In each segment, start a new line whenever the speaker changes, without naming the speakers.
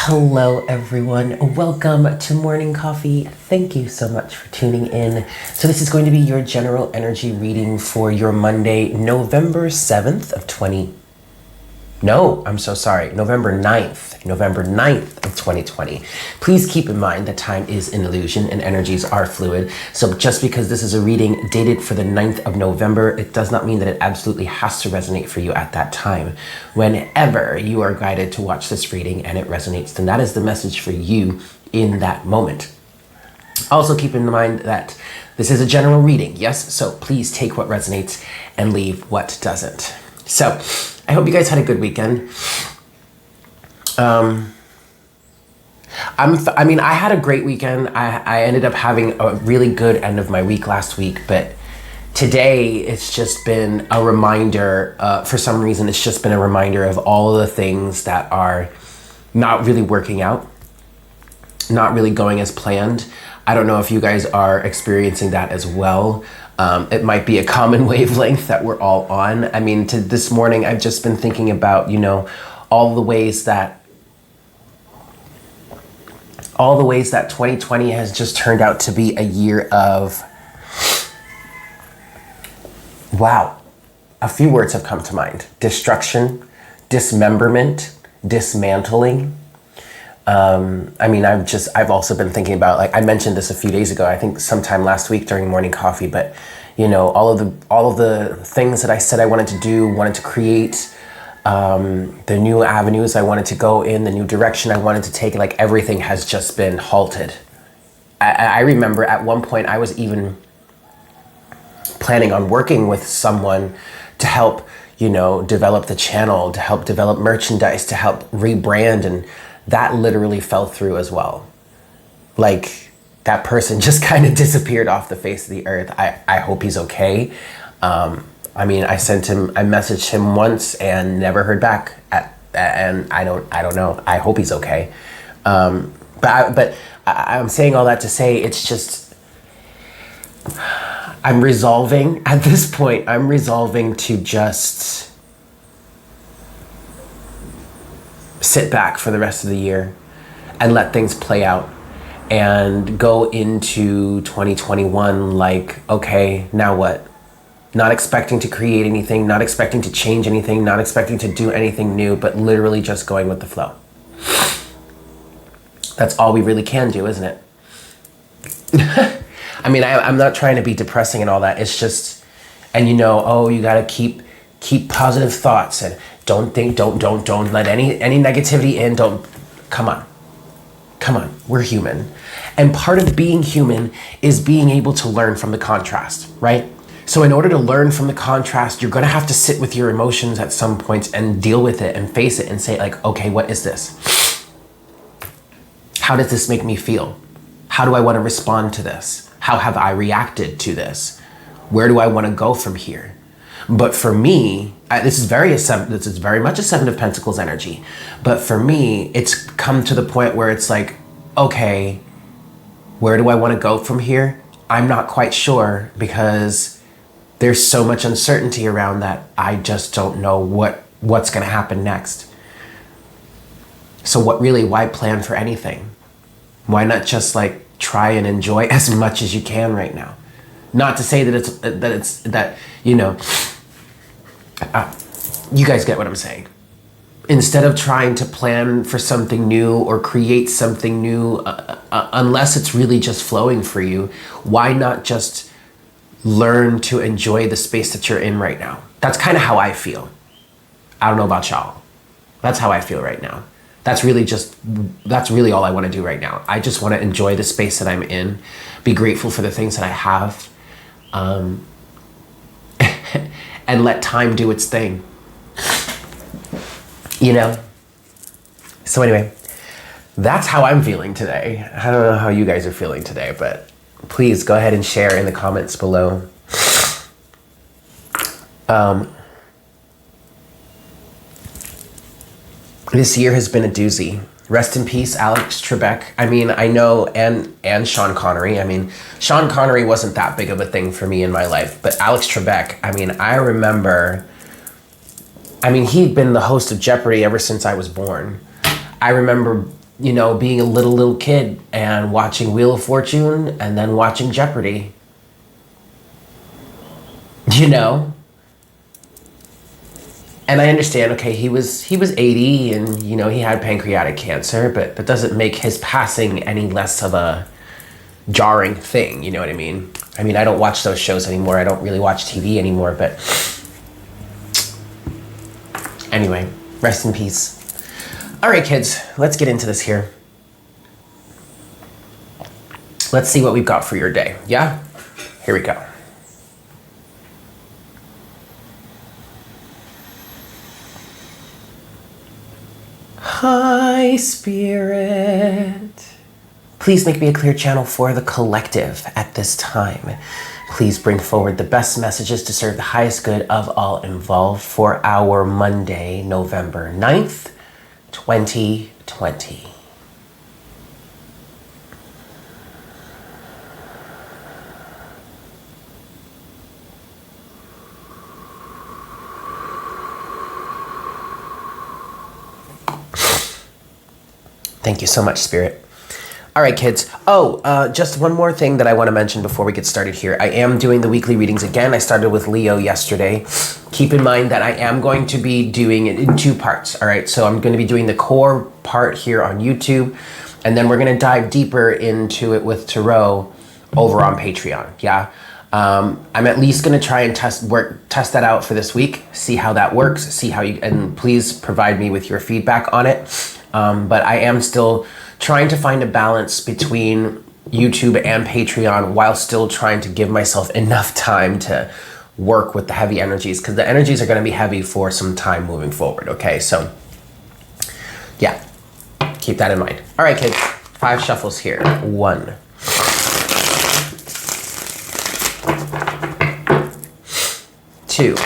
Hello, everyone. Welcome to Morning Coffee. Thank you so much for tuning in. So this is going to be your general energy reading for your Monday, November 7th of November 9th of 2020. Please keep in mind that time is an illusion and energies are fluid. So just because this is a reading dated for the 9th of November, it does not mean that it absolutely has to resonate for you at that time. Whenever you are guided to watch this reading and it resonates, then that is the message for you in that moment. Also keep in mind that this is a general reading, yes? So please take what resonates and leave what doesn't. So I hope you guys had a good weekend. I had a great weekend. I ended up having a really good end of my week last week, but today it's just been a reminder, for some reason, it's just been a reminder of all of the things that are not really working out, not really going as planned. I don't know if you guys are experiencing that as well. It might be a common wavelength that we're all on. I mean, this morning, I've just been thinking about, all the ways that 2020 has just turned out to be a year of, wow, a few words have come to mind. Destruction, dismemberment, dismantling. I've also been thinking about, I mentioned this a few days ago, I think sometime last week during morning coffee, but all of the things that I said I wanted to do, wanted to create, the new avenues I wanted to go in, the new direction I wanted to take, everything has just been halted. I remember at one point I was even planning on working with someone to help, develop the channel, to help develop merchandise, to help rebrand, and that literally fell through as well. That person just kind of disappeared off the face of the earth. I hope he's okay. I messaged him once and never heard back. And I don't know. I hope he's okay. But I'm saying all that to say, it's just, at this point, I'm resolving to just sit back for the rest of the year and let things play out and go into 2021 okay, now what? Not expecting to create anything, not expecting to change anything, not expecting to do anything new, but literally just going with the flow. That's all we really can do, isn't it? I'm not trying to be depressing and all that. It's just, and you gotta keep positive thoughts and don't let any negativity in. Come on, we're human. And part of being human is being able to learn from the contrast, right? So in order to learn from the contrast, you're gonna have to sit with your emotions at some points and deal with it and face it and say okay, what is this? How does this make me feel? How do I wanna respond to this? How have I reacted to this? Where do I wanna go from here? But for me, this is very much a Seven of Pentacles energy. But for me, it's come to the point where it's okay, where do I want to go from here? I'm not quite sure, because there's so much uncertainty around that. I just don't know what's going to happen next. So why plan for anything? Why not just try and enjoy as much as you can right now? Not to say that you guys get what I'm saying. Instead of trying to plan for something new or create something new, unless it's really just flowing for you, why not just learn to enjoy the space that you're in right now? That's kind of how I feel. I don't know about y'all. That's how I feel right now. That's really all I want to do right now. I just want to enjoy the space that I'm in, be grateful for the things that I have, and let time do its thing. So anyway, that's how I'm feeling today. I don't know how you guys are feeling today, but please go ahead and share in the comments below. This year has been a doozy. Rest in peace, Alex Trebek. I know, and Sean Connery. Sean Connery wasn't that big of a thing for me in my life, but Alex Trebek, I remember, he'd been the host of Jeopardy ever since I was born. I remember you know, being a little kid and watching Wheel of Fortune and then watching Jeopardy. You know? And I understand, okay, he was 80 and, you know, he had pancreatic cancer, but that doesn't make his passing any less of a jarring thing, you know what I mean? I mean, I don't watch those shows anymore. I don't really watch TV anymore, but anyway, rest in peace. All right, kids, let's get into this here. Let's see what we've got for your day, yeah? Here we go. Hi, Spirit. Please make me a clear channel for the collective at this time. Please bring forward the best messages to serve the highest good of all involved for our Monday, November 9th, 2020. Thank you so much, Spirit. All right, kids. Just one more thing that I want to mention before we get started here. I am doing the weekly readings again. I started with Leo yesterday. Keep in mind that I am going to be doing it in 2 parts, all right? So I'm going to be doing the core part here on YouTube, and then we're going to dive deeper into it with Tarot over on Patreon, yeah? I'm at least going to try and test that out for this week, see how that works, and please provide me with your feedback on it. But I am still trying to find a balance between YouTube and Patreon while still trying to give myself enough time to work with the heavy energies, because the energies are going to be heavy for some time moving forward, okay? So, yeah, keep that in mind. All right, kids, 5 shuffles here. 1. 2.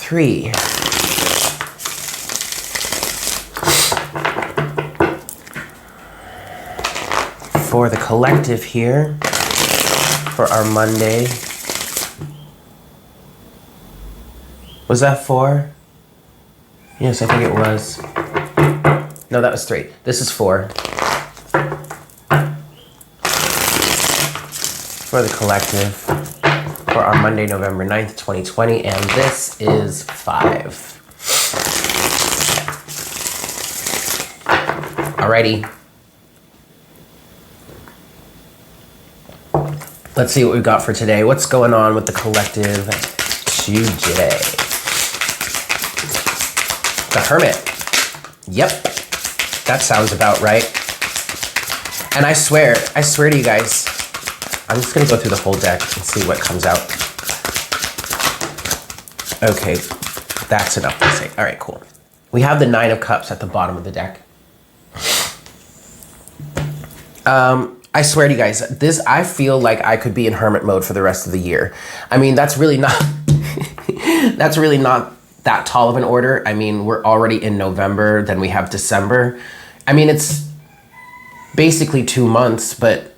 3. 4, the collective here for our Monday. Was that 4? Yes, I think it was. No, that was 3. This is 4. For the collective for our Monday, November 9th, 2020, and this is 5. Alrighty. Let's see what we've got for today. What's going on with the collective today? The Hermit. Yep, that sounds about right. And I swear to you guys, I'm just gonna go through the whole deck and see what comes out. Okay, that's enough to say. All right, cool. We have the 9 of Cups at the bottom of the deck. I swear to you guys, I feel like I could be in hermit mode for the rest of the year. I mean, that's really not, that's really not that tall of an order. I mean, we're already in November, then we have December. I mean, it's basically 2 months, but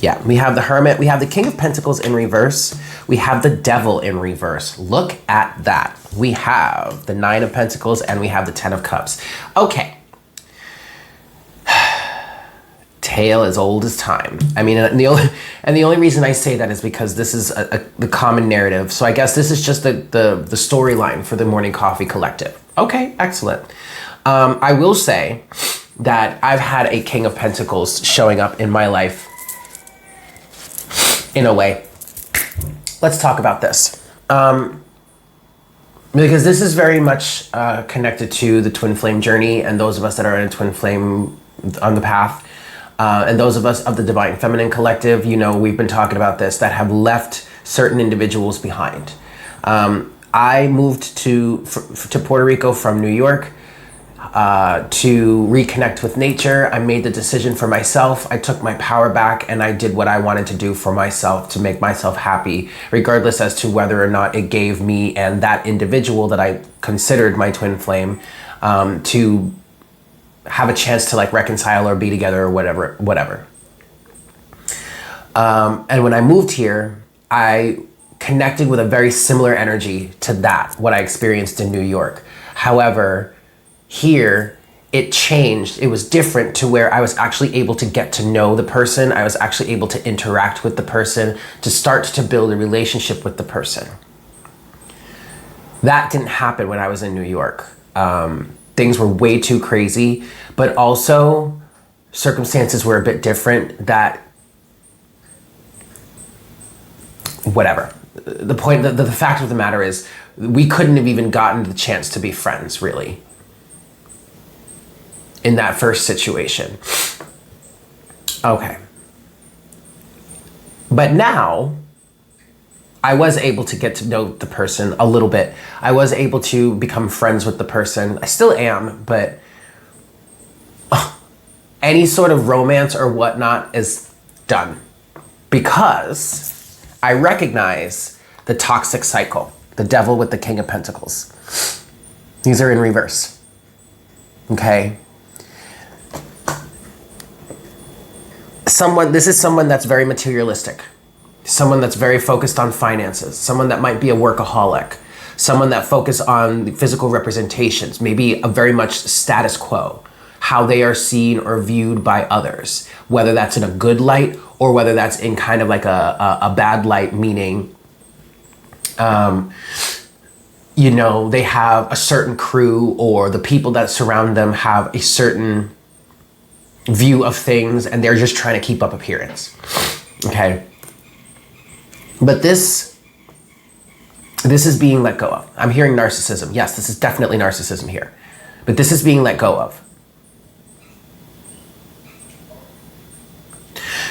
yeah, we have the Hermit, we have the King of Pentacles in reverse, we have the Devil in reverse. Look at that. We have the 9 of Pentacles and we have the 10 of Cups. Okay. Tale as old as time. I mean, and the only reason I say that is because this is the common narrative. So I guess this is just the storyline for the Morning Coffee Collective. Okay, excellent. I will say that I've had a King of Pentacles showing up in my life in a way. Let's talk about this. Because this is very much connected to the twin flame journey and those of us that are in a twin flame on the path. And those of us of the Divine Feminine Collective, you know, we've been talking about this, that have left certain individuals behind. I moved to Puerto Rico from New York to reconnect with nature. I made the decision for myself. I took my power back and I did what I wanted to do for myself to make myself happy, regardless as to whether or not it gave me and that individual that I considered my twin flame to have a chance to like reconcile or be together or whatever. And when I moved here, I connected with a very similar energy to that, what I experienced in New York. However, here it changed. It was different to where I was actually able to get to know the person. I was actually able to interact with the person, to start to build a relationship with the person. That didn't happen when I was in New York. Things were way too crazy, but also circumstances were a bit different that, whatever. The point, the fact of the matter is, we couldn't have even gotten the chance to be friends, really, in that first situation. Okay. But now, I was able to get to know the person a little bit. I was able to become friends with the person. I still am, but any sort of romance or whatnot is done, because I recognize the toxic cycle, the devil with the King of Pentacles. These are in reverse, okay? This is someone that's very materialistic, someone that's very focused on finances, someone that might be a workaholic, someone that focuses on the physical representations, maybe a very much status quo, how they are seen or viewed by others, whether that's in a good light or whether that's in kind of like a bad light, meaning, they have a certain crew, or the people that surround them have a certain view of things, and they're just trying to keep up appearance, okay? But this is being let go of. I'm hearing narcissism. Yes, this is definitely narcissism here, but this is being let go of.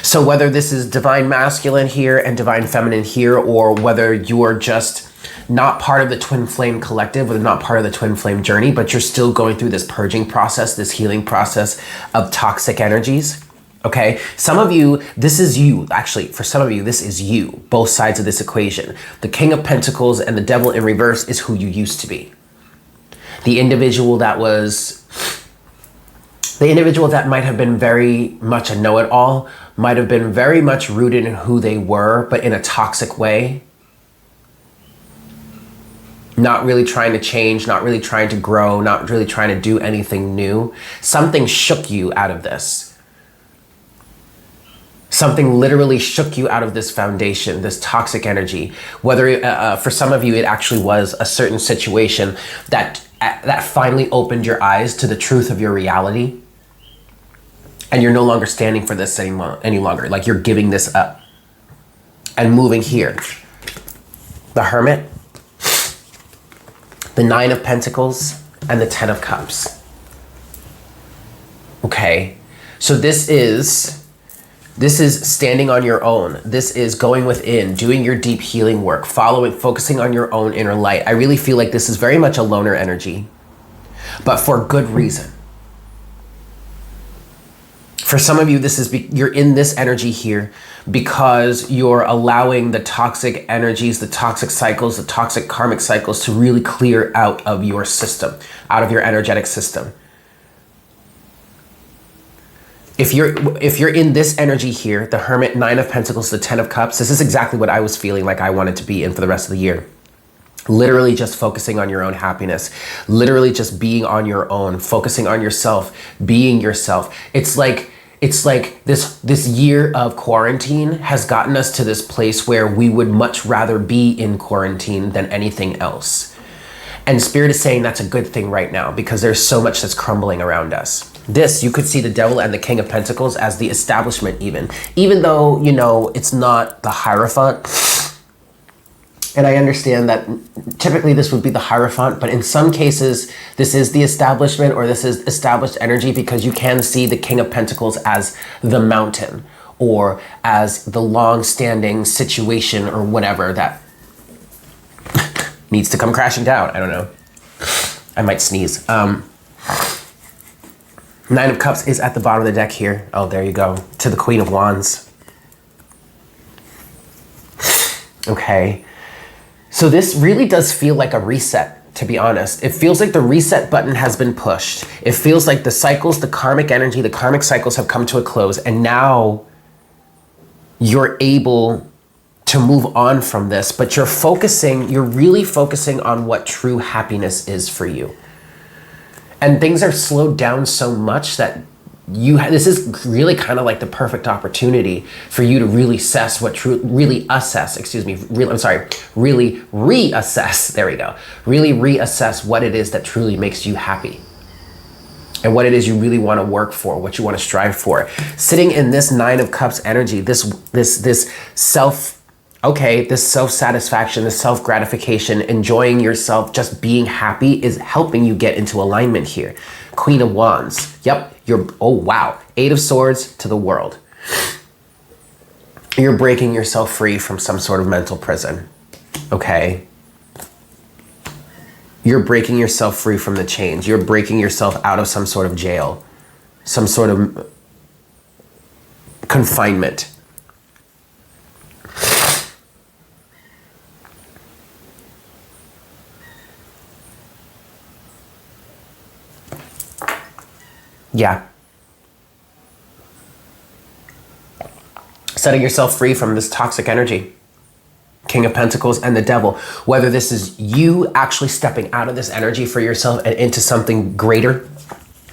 So whether this is divine masculine here and divine feminine here, or whether you're just not part of the twin flame collective, or not part of the twin flame journey, but you're still going through this purging process, this healing process of toxic energies, okay? Some of you, this is you. Actually, for some of you, this is you, both sides of this equation. The King of Pentacles and the devil in reverse is who you used to be. The individual that might have been very much a know-it-all, might have been very much rooted in who they were, but in a toxic way. Not really trying to change, not really trying to grow, not really trying to do anything new. Something shook you out of this. Something literally shook you out of this foundation, this toxic energy. Whether for some of you, it actually was a certain situation that finally opened your eyes to the truth of your reality. And you're no longer standing for this any longer. Like, you're giving this up and moving here. The Hermit, the Nine of Pentacles, and the Ten of Cups. Okay, so this is standing on your own. This is going within, doing your deep healing work, focusing on your own inner light. I really feel like this is very much a loner energy, but for good reason. For some of you, you're in this energy here because you're allowing the toxic energies, the toxic cycles, the toxic karmic cycles to really clear out of your system, out of your energetic system. If you're in this energy here, the Hermit, Nine of Pentacles, the Ten of Cups, this is exactly what I was feeling like I wanted to be in for the rest of the year. Literally just focusing on your own happiness, literally just being on your own, focusing on yourself, being yourself. It's like this year of quarantine has gotten us to this place where we would much rather be in quarantine than anything else. And Spirit is saying that's a good thing right now, because there's so much that's crumbling around us. You could see the Devil and the King of Pentacles as the establishment even though, it's not the Hierophant. And I understand that typically this would be the Hierophant, but in some cases, this is the establishment, or this is established energy, because you can see the King of Pentacles as the mountain, or as the long-standing situation, or whatever that needs to come crashing down. I don't know. I might sneeze. Nine of Cups is at the bottom of the deck here. Oh, there you go. To the Queen of Wands. Okay. So this really does feel like a reset, to be honest. It feels like the reset button has been pushed. It feels like the cycles, the karmic energy, the karmic cycles have come to a close. And now you're able to move on from this, but you're really focusing on what true happiness is for you. And things are slowed down so much that this is really kind of like the perfect opportunity for you to really reassess, really reassess what it is that truly makes you happy and what it is you really want to work for, what you want to strive for. Sitting in this Nine of Cups energy, this self-satisfaction, this self-gratification, enjoying yourself, just being happy is helping you get into alignment here. Queen of Wands. Yep. Eight of Swords to the World. You're breaking yourself free from some sort of mental prison. Okay? You're breaking yourself free from the chains. You're breaking yourself out of some sort of jail, some sort of confinement. Yeah. Setting yourself free from this toxic energy. King of Pentacles and the Devil. Whether this is you actually stepping out of this energy for yourself and into something greater,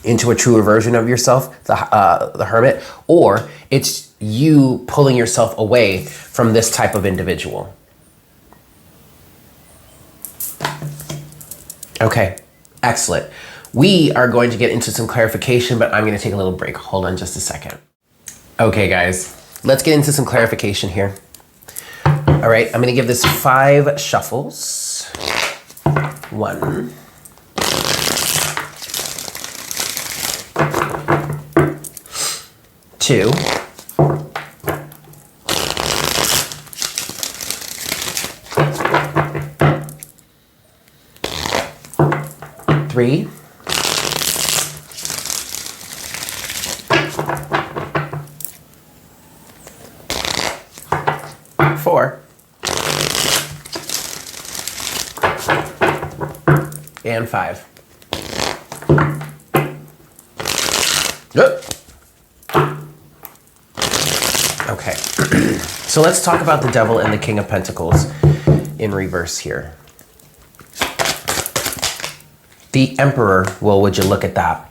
into a truer version of yourself, the Hermit, or it's you pulling yourself away from this type of individual. Okay, excellent. We are going to get into some clarification, but I'm going to take a little break. Hold on just a second. Okay, guys, let's get into some clarification here. All right, I'm going to give this 5 shuffles. 1. 2. 3. 4. And 5. Okay, so let's talk about the Devil and the King of Pentacles in reverse here. The Emperor, well, would you look at that?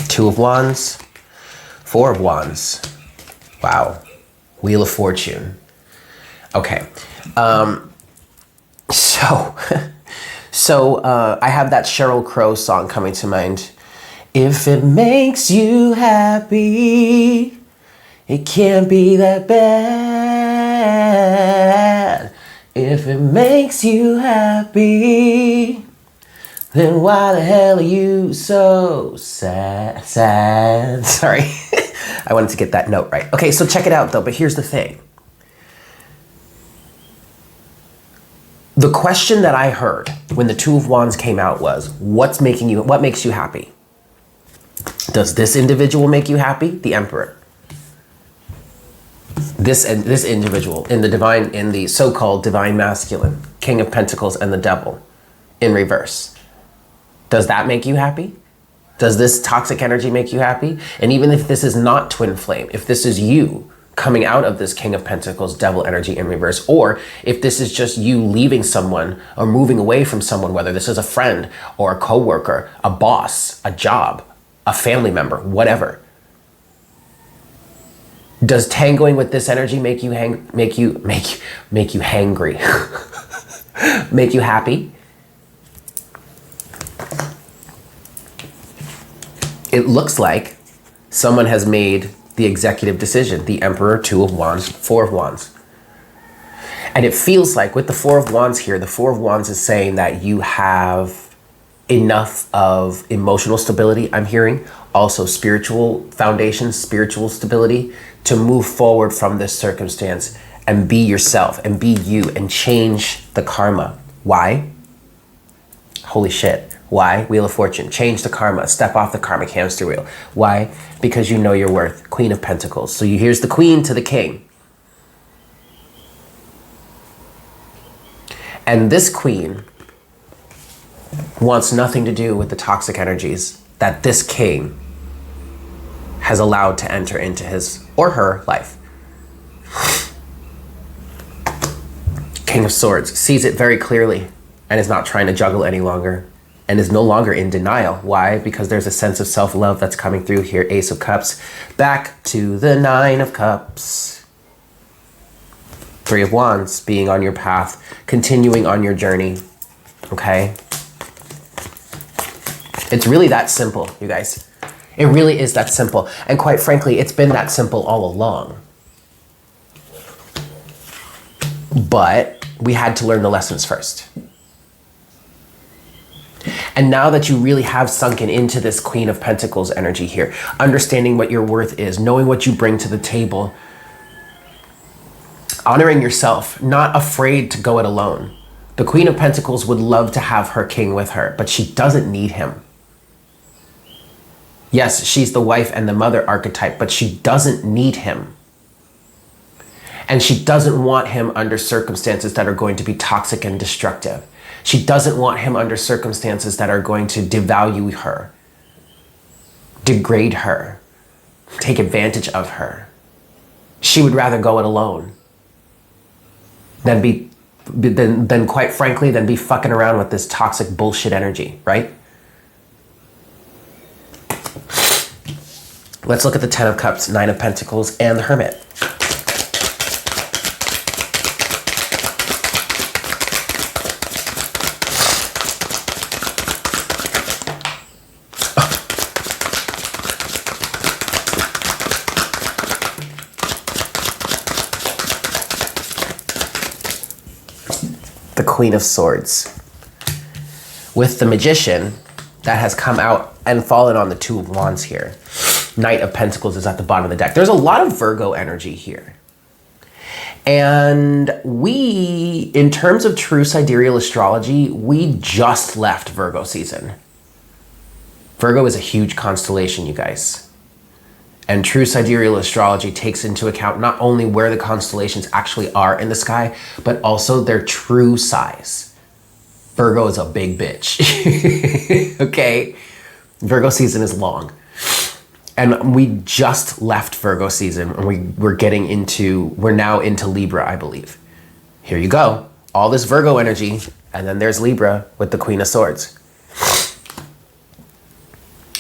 Two of Wands, 4 of Wands. Wow. Wheel of Fortune. Okay. So I have that Sheryl Crow song coming to mind. If it makes you happy, it can't be that bad. If it makes you happy, then why the hell are you so sad? Sorry. I wanted to get that note right. Okay, so check it out though, but here's the thing. The question that I heard when the Two of Wands came out was, what makes you happy? Does this individual make you happy? The Emperor. This individual in the so-called divine masculine, King of Pentacles and the Devil in reverse. Does that make you happy? Does this toxic energy make you happy? And even if this is not twin flame, if this is you coming out of this King of Pentacles, Devil energy in reverse, or if this is just you leaving someone or moving away from someone, whether this is a friend or a coworker, a boss, a job, a family member, whatever. Does tangoing with this energy make you hangry? Make you happy? It looks like someone has made the executive decision. The Emperor, 2 of Wands, 4 of Wands. And it feels like with the 4 of Wands here, the 4 of Wands is saying that you have enough of emotional stability, I'm hearing. Also spiritual foundation, spiritual stability to move forward from this circumstance and be yourself and be you and change the karma. Why? Holy shit. Why? Wheel of Fortune. Change the karma. Step off the karmic hamster wheel. Why? Because you know your worth. Queen of Pentacles. So here's the Queen to the King. And this Queen wants nothing to do with the toxic energies that this king has allowed to enter into his or her life. King of Swords sees it very clearly and is not trying to juggle any longer and is no longer in denial. Why? Because there's a sense of self-love that's coming through here. Ace of Cups, back to the Nine of Cups. Three of Wands, being on your path, continuing on your journey, okay? It's really that simple, you guys. It really is that simple. And quite frankly, it's been that simple all along. But we had to learn the lessons first. And now that you really have sunken into this Queen of Pentacles energy here, understanding what your worth is, knowing what you bring to the table, honoring yourself, not afraid to go it alone. The Queen of Pentacles would love to have her king with her, but she doesn't need him. Yes, she's the wife and the mother archetype, but she doesn't need him. And she doesn't want him under circumstances that are going to be toxic and destructive. She doesn't want him under circumstances that are going to devalue her, degrade her, take advantage of her. She would rather go it alone than quite frankly, than be fucking around with this toxic bullshit energy, right? Let's look at the Ten of Cups, Nine of Pentacles, and the Hermit. The Queen of Swords. With the Magician that has come out and fallen on the Two of Wands here. Knight of Pentacles is at the bottom of the deck. There's a lot of Virgo energy here. And we, in terms of true sidereal astrology, we just left Virgo season. Virgo is a huge constellation, you guys. And true sidereal astrology takes into account not only where the constellations actually are in the sky, but also their true size. Virgo is a big bitch, okay? Virgo season is long. And we just left Virgo season and we're now into Libra, I believe. Here you go. All this Virgo energy, and then there's Libra with the Queen of Swords.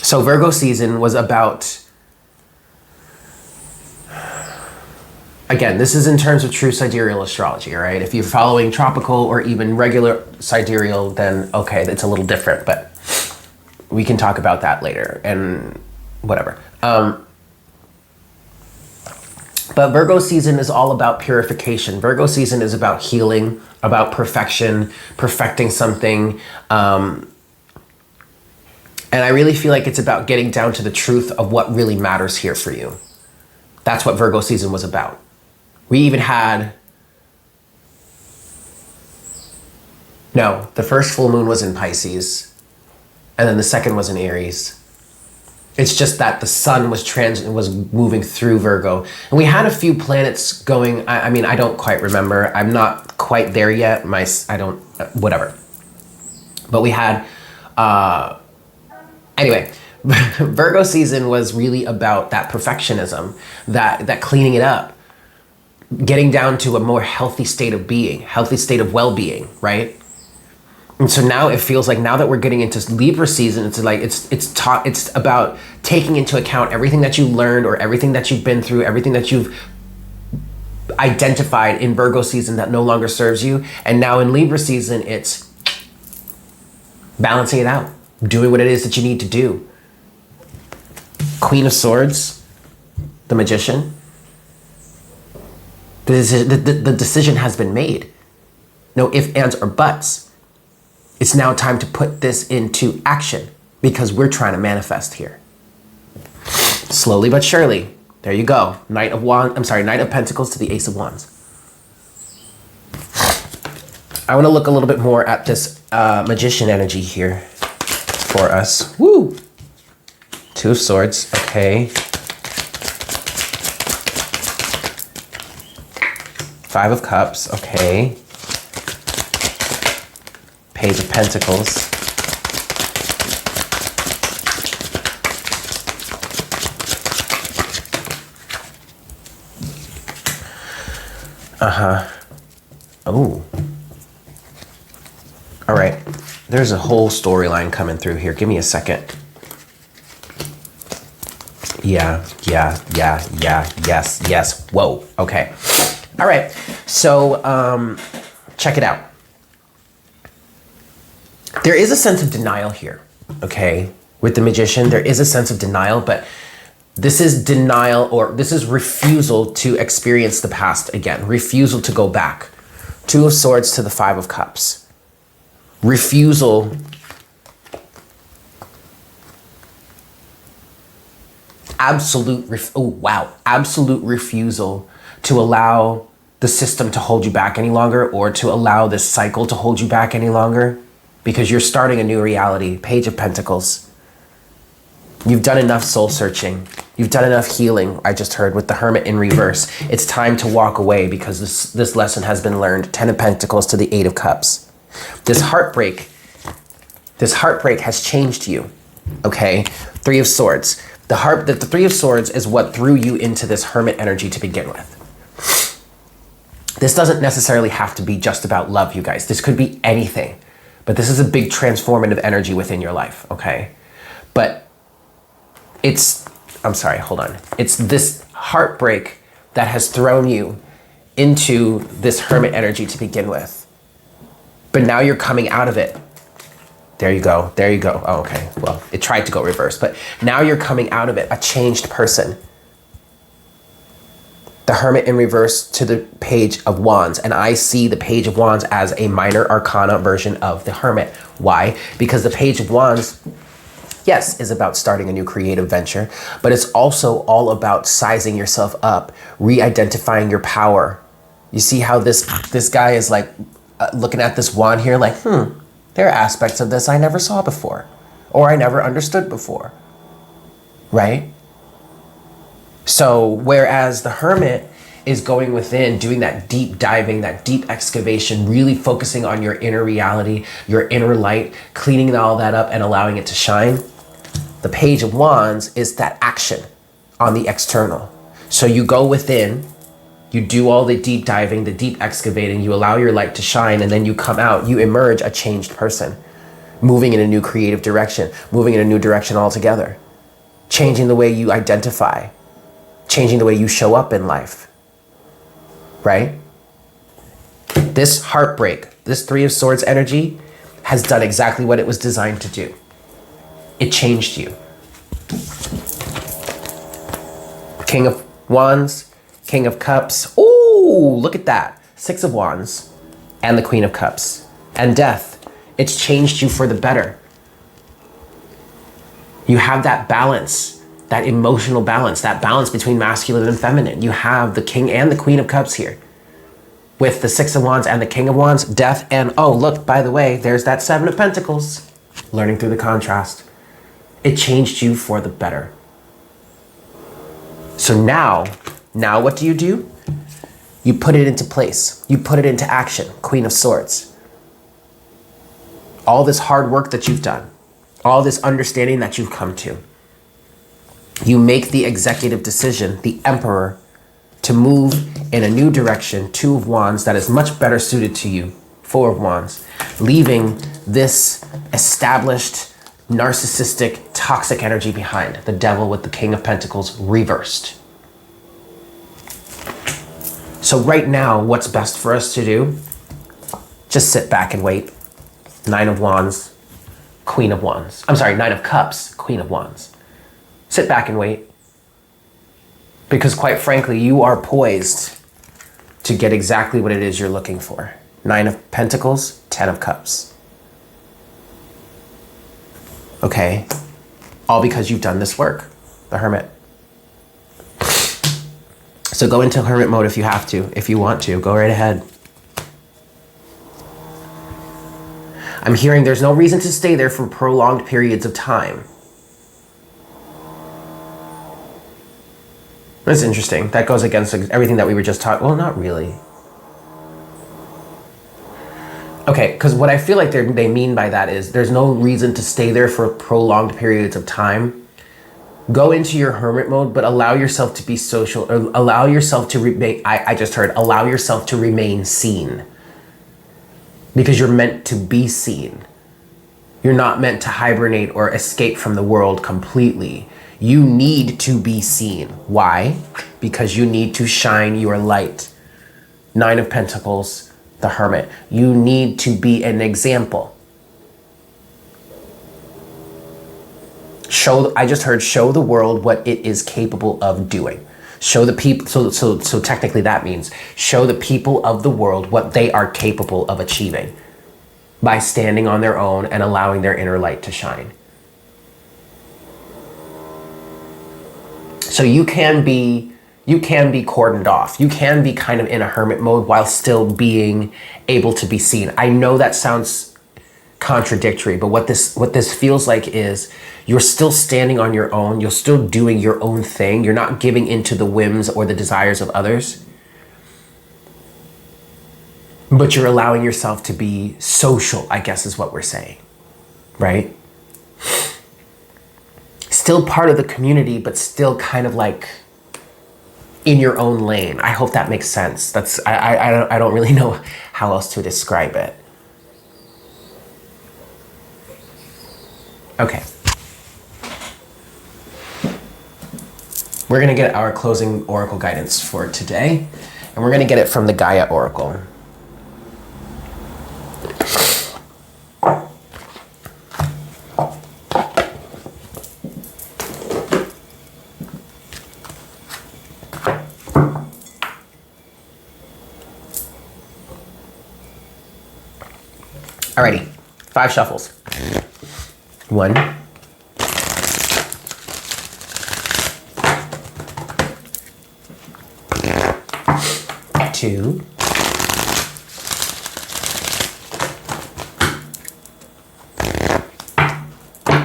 So Virgo season was about, again, this is in terms of true sidereal astrology, all right? If you're following tropical or even regular sidereal, then okay, it's a little different, but we can talk about that later and whatever. But Virgo season is all about purification. Virgo season is about healing, about perfection, perfecting something. And I really feel like it's about getting down to the truth of what really matters here for you. That's what Virgo season was about. We even had, no, the first full moon was in Pisces, and then the second was in Aries. It's just that the sun was moving through Virgo. And we had a few planets going, I mean, I don't quite remember. I'm not quite there yet. Whatever. But we had, anyway, Virgo season was really about that perfectionism, that cleaning it up, getting down to a more healthy state of being, healthy state of well-being, right? And so now it feels like now that we're getting into Libra season, it's like it's about taking into account everything that you learned or everything that you've been through, everything that you've identified in Virgo season that no longer serves you. And now in Libra season, it's balancing it out, doing what it is that you need to do. Queen of Swords, the Magician. The decision has been made. No ifs, ands, or buts. It's now time to put this into action because we're trying to manifest here. Slowly but surely. There you go. Knight of Pentacles to the Ace of Wands. I want to look a little bit more at this Magician energy here for us. Woo! Two of Swords. Okay. Five of Cups. Okay. Page of Pentacles. Oh. All right. There's a whole storyline coming through here. Give me a second. Yeah. Yes. Whoa. Okay. All right. So, check it out. There is a sense of denial here, okay? With the Magician, there is a sense of denial, but this is denial, or this is refusal to experience the past again. Refusal to go back. Two of Swords to the Five of Cups. Refusal. Absolute refusal to allow the system to hold you back any longer, or to allow this cycle to hold you back any longer, because you're starting a new reality. Page of Pentacles. You've done enough soul searching. You've done enough healing, I just heard, with the Hermit in reverse. It's time to walk away because this lesson has been learned. 10 of Pentacles to the 8 of Cups. This heartbreak has changed you, okay? 3 of Swords. The 3 of Swords is what threw you into this Hermit energy to begin with. This doesn't necessarily have to be just about love, you guys. This could be anything. But this is a big transformative energy within your life, okay? But it's this heartbreak that has thrown you into this Hermit energy to begin with. But now you're coming out of it. There you go. Oh, okay. Well, it tried to go reverse, but now you're coming out of it, a changed person. The Hermit in reverse to the Page of Wands. And I see the Page of Wands as a minor arcana version of the Hermit. Why? Because the Page of Wands, yes, is about starting a new creative venture, but it's also all about sizing yourself up, re-identifying your power. You see how this guy is like looking at this wand here like, there are aspects of this I never saw before, or I never understood before, right? So whereas the Hermit is going within, doing that deep diving, that deep excavation, really focusing on your inner reality, your inner light, cleaning all that up and allowing it to shine. The Page of Wands is that action on the external. So you go within, you do all the deep diving, the deep excavating, you allow your light to shine, and then you come out, you emerge a changed person, moving in a new creative direction, moving in a new direction altogether, changing the way you identify, changing the way you show up in life, right? This heartbreak, this 3 of Swords energy has done exactly what it was designed to do. It changed you. King of Wands, King of Cups. Ooh, look at that. 6 of Wands and the Queen of Cups. And Death. It's changed you for the better. You have that balance, that emotional balance, that balance between masculine and feminine. You have the King and the Queen of Cups here. With the 6 of Wands and the King of Wands, Death, and oh, look, by the way, there's that 7 of Pentacles. Learning through the contrast. It changed you for the better. So now what do? You put it into place. You put it into action. Queen of Swords. All this hard work that you've done, all this understanding that you've come to, you make the executive decision, the Emperor, to move in a new direction. 2 of Wands that is much better suited to you. 4 of Wands, leaving this established, narcissistic, toxic energy behind. The Devil with the King of Pentacles reversed. So right now, what's best for us to do? Just sit back and wait. 9 of Wands, Queen of Wands. I'm sorry, 9 of Cups, Queen of Wands. Sit back and wait. Because quite frankly, you are poised to get exactly what it is you're looking for. 9 of Pentacles, 10 of Cups. Okay, all because you've done this work, the Hermit. So go into Hermit mode if you have to, if you want to, go right ahead. I'm hearing there's no reason to stay there for prolonged periods of time. That's interesting. That goes against everything that we were just talking. Well, not really. Okay, because what I feel like they mean by that is there's no reason to stay there for prolonged periods of time Go into your hermit mode, but allow yourself to be social, or allow yourself to remain, I just heard, allow yourself to remain seen. Because you're meant to be seen. You're not meant to hibernate or escape from the world completely. You need to be seen. Why? Because you need to shine your light. 9 of Pentacles, the Hermit. You need to be an example. I just heard show the world what it is capable of doing. Show the people, so technically that means show the people of the world what they are capable of achieving by standing on their own and allowing their inner light to shine. So you can be cordoned off. You can be kind of in a hermit mode while still being able to be seen. I know that sounds contradictory, but what this feels like is you're still standing on your own. You're still doing your own thing. You're not giving into the whims or the desires of others, but you're allowing yourself to be social, I guess is what we're saying, right? Still part of the community, but still kind of like in your own lane. I hope that makes sense. I don't really know how else to describe it. Okay. We're going to get our closing oracle guidance for today, and we're going to get it from the Gaia Oracle. Alrighty, 5 shuffles. 1, 2,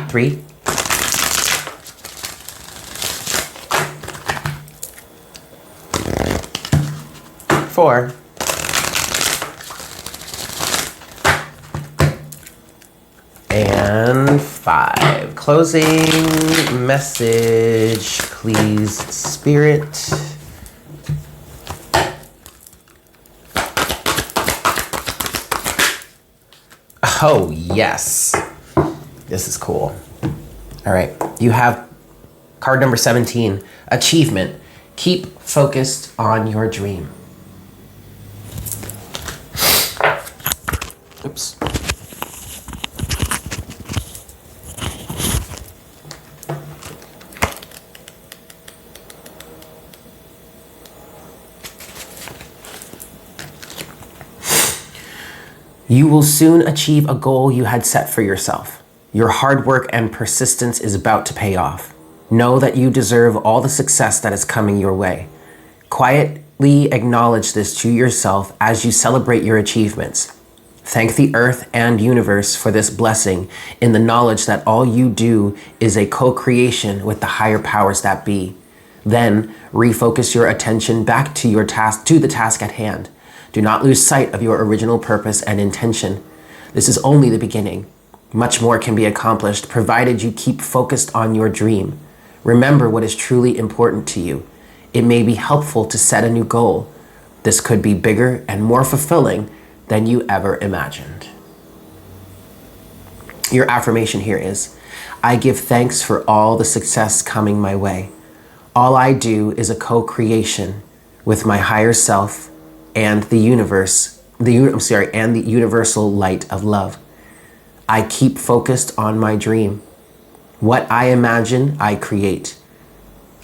3, 4, and 5. Closing message, please, Spirit. Oh, yes. This is cool. All right. You have card number 17, achievement. Keep focused on your dream. Oops. You will soon achieve a goal you had set for yourself. Your hard work and persistence is about to pay off. Know that you deserve all the success that is coming your way. Quietly acknowledge this to yourself as you celebrate your achievements. Thank the earth and universe for this blessing in the knowledge that all you do is a co-creation with the higher powers that be. Then refocus your attention back to the task at hand. Do not lose sight of your original purpose and intention. This is only the beginning. Much more can be accomplished provided you keep focused on your dream. Remember what is truly important to you. It may be helpful to set a new goal. This could be bigger and more fulfilling than you ever imagined. Your affirmation here is, I give thanks for all the success coming my way. All I do is a co-creation with my higher self and the universal light of love. I keep focused on my dream. What I imagine, I create.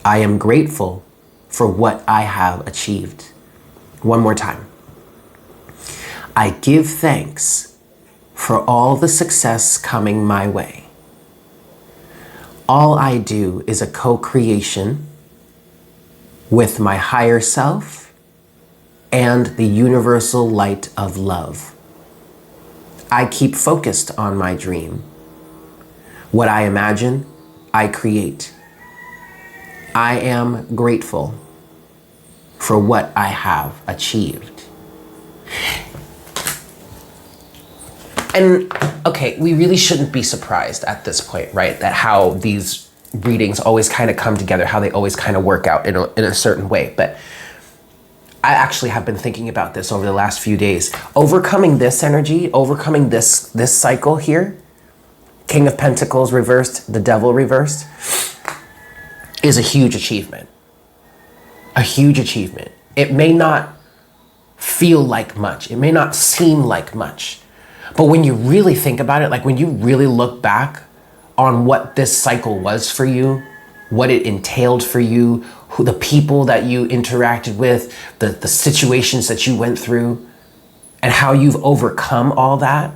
I am grateful for what I have achieved. One more time. I give thanks for all the success coming my way. All I do is a co-creation with my higher self and the universal light of love. I keep focused on my dream. What I imagine, I create. I am grateful for what I have achieved. And okay, we really shouldn't be surprised at this point, right? That how these readings always kind of come together, how they always kind of work out in a certain way. But I actually have been thinking about this over the last few days. Overcoming this energy, overcoming this cycle here, King of Pentacles reversed, the Devil reversed, is a huge achievement. A huge achievement. It may not feel like much. It may not seem like much. But when you really think about it, like when you really look back on what this cycle was for you, what it entailed for you, who the people that you interacted with, the situations that you went through, and how you've overcome all that.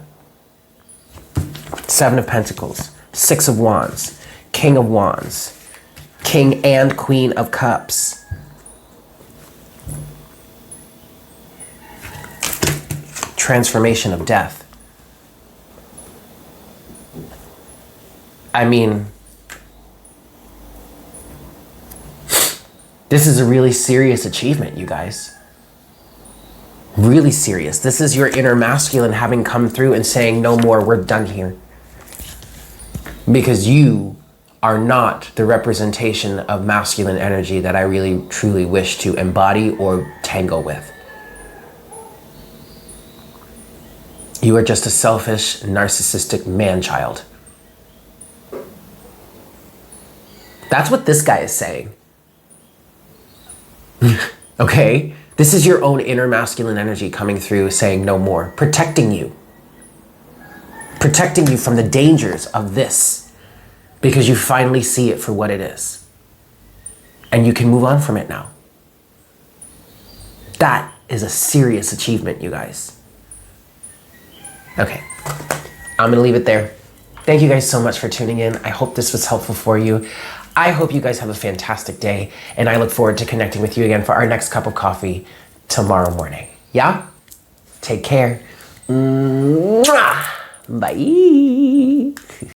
7 of Pentacles, 6 of Wands, King of Wands, King and Queen of Cups. Transformation of death. I mean, this is a really serious achievement, you guys. Really serious. This is your inner masculine having come through and saying, no more, we're done here. Because you are not the representation of masculine energy that I really, truly wish to embody or tangle with. You are just a selfish, narcissistic man-child. That's what this guy is saying. Okay? This is your own inner masculine energy coming through saying no more. Protecting you. Protecting you from the dangers of this. Because you finally see it for what it is. And you can move on from it now. That is a serious achievement, you guys. Okay. I'm going to leave it there. Thank you guys so much for tuning in. I hope this was helpful for you. I hope you guys have a fantastic day, and I look forward to connecting with you again for our next cup of coffee tomorrow morning. Yeah? Take care. Mwah! Bye.